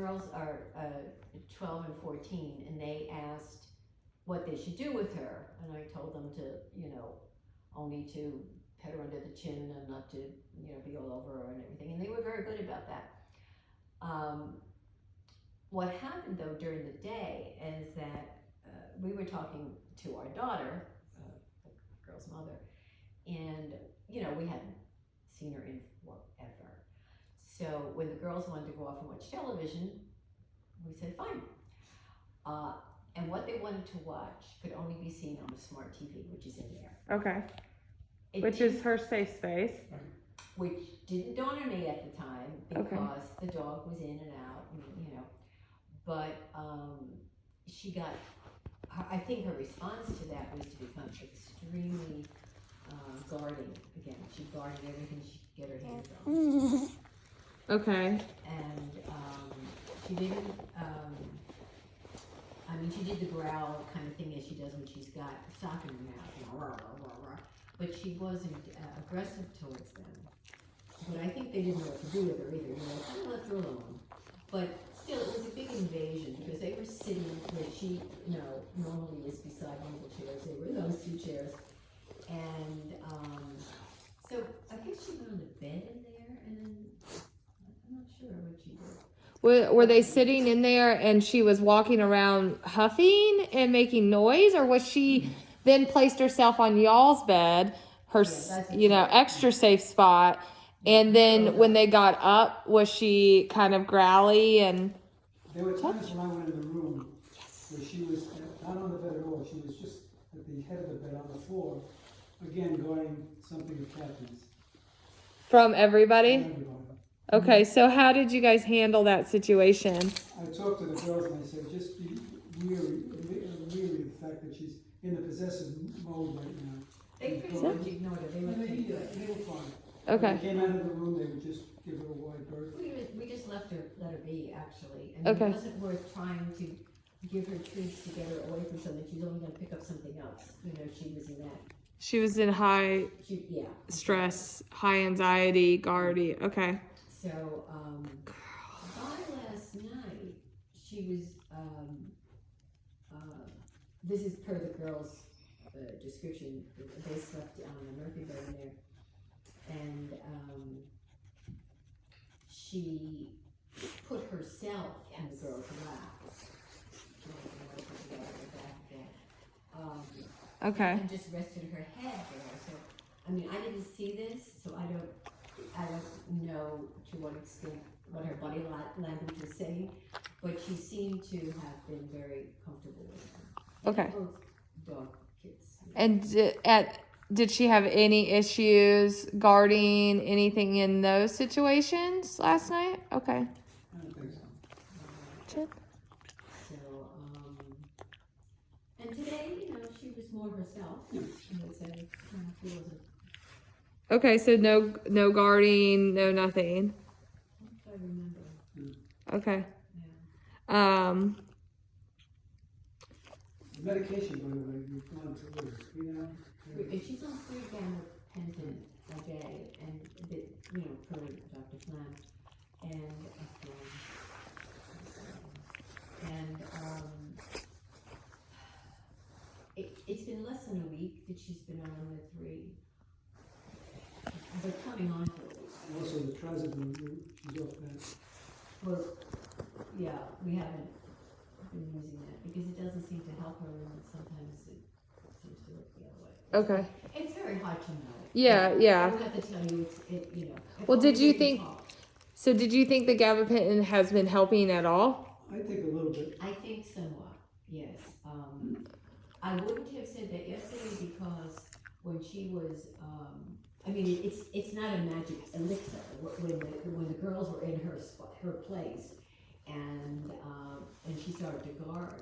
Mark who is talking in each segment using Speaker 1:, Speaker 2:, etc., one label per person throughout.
Speaker 1: girls are 12 and 14, and they asked what they should do with her, and I told them to, only to pet her under the chin and not to, be all over her and everything, and they were very good about that. What happened though during the day is that we were talking to our daughter, the girl's mother, and we hadn't seen her in forever. So when the girls wanted to go off and watch television, we said fine. And what they wanted to watch could only be seen on a smart TV, which is in there.
Speaker 2: Okay. Which is her safe space.
Speaker 1: Which didn't dawn on me at the time because the dog was in and out, But she got, I think her response to that was to become extremely guarding again. She guarded everything she could get her hands on.
Speaker 2: Okay.
Speaker 1: And she didn't, she did the growl kind of thing as she does when she's got a sock in her mouth, rah, rah, rah, rah. But she wasn't aggressive towards them. But I think they didn't know what to do with her either. Kind of left her alone. But still, it was a big invasion because they were sitting where she, normally is beside one of the chairs. They were in those two chairs. And so I guess she went on the bed in there, and then I'm not sure what she did.
Speaker 2: Were they sitting in there and she was walking around huffing and making noise, or was she then placed herself on y'all's bed, her extra safe spot, and then when they got up, was she kind of growly and?
Speaker 3: There were times when I went in the room where she was not on the bed at all. She was just at the head of the bed on the floor, again guarding something of Catherine's.
Speaker 2: From everybody? Okay, so how did you guys handle that situation?
Speaker 3: I talked to the girls and I said, just be weary of the fact that she's in the possessive mode right now.
Speaker 1: They pretty much ignored her. They were pretty good.
Speaker 3: They were fine.
Speaker 2: Okay.
Speaker 3: When they came out of the room, they would just give her a wide berth.
Speaker 1: We just let her be, actually. And it wasn't worth trying to give her treats to get her away from something. She's only going to pick up something else. She was in that.
Speaker 2: She was in high stress, high anxiety, guardy. Okay.
Speaker 1: So, by last night, she was, this is per the girls' description, they slept on a Murphy bed in there, and she put herself in the girl's lap.
Speaker 2: Okay.
Speaker 1: And just rested her head there. So, I didn't see this, so I don't know to what extent what her body language was saying, but she seemed to have been very comfortable with her.
Speaker 2: Okay.
Speaker 1: Both dog kids.
Speaker 2: And did she have any issues guarding anything in those situations last night? Okay.
Speaker 3: I don't think so.
Speaker 2: Chip?
Speaker 1: So, and today, she was more herself. I would say, she wasn't.
Speaker 2: Okay, so no guarding, no nothing.
Speaker 1: I remember.
Speaker 2: Okay.
Speaker 1: Yeah.
Speaker 3: The medication, by the way, you've gone to her.
Speaker 1: She's on 3 gabapentin a day, and per Dr. Flynn, and it's been less than a week that she's been on the 3. But coming on for a week.
Speaker 3: Also, the trazodone, she's off that.
Speaker 1: Well, yeah, we haven't been using that because it doesn't seem to help her, and sometimes it seems to work the other way.
Speaker 2: Okay.
Speaker 1: It's very hard to know.
Speaker 2: Yeah.
Speaker 1: I don't have to tell you,
Speaker 2: Well, did you think the gabapentin has been helping at all?
Speaker 3: I think a little bit.
Speaker 1: I think somewhat, yes. I wouldn't have said that yesterday because when she was, it's not a magic elixir. When the girls were in her place, and she started to guard,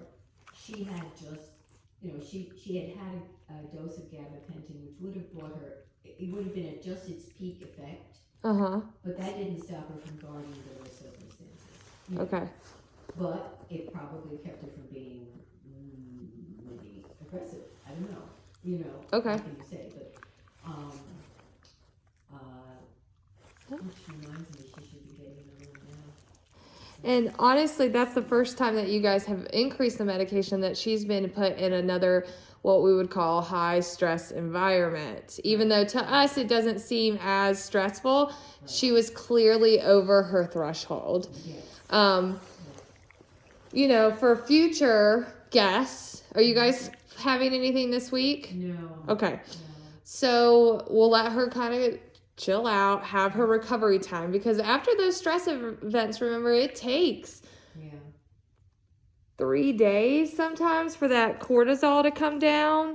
Speaker 1: she had just, she had a dose of gabapentin, which would have brought her. It would have been at just its peak effect. But that didn't stop her from guarding under those circumstances.
Speaker 2: Okay.
Speaker 1: But it probably kept her from being maybe aggressive. I don't know.
Speaker 2: Okay.
Speaker 1: What can you say? But which reminds me, she should be getting in the room now.
Speaker 2: And honestly, that's the first time that you guys have increased the medication, that she's been put in another, what we would call high stress environment. Even though to us it doesn't seem as stressful, she was clearly over her threshold.
Speaker 1: Yes.
Speaker 2: You know, for future guests, are you guys having anything this week?
Speaker 1: No.
Speaker 2: Okay.
Speaker 1: No.
Speaker 2: So we'll let her kind of chill out, have her recovery time, because after those stress events, remember, it takes 3 days sometimes for that cortisol to come down.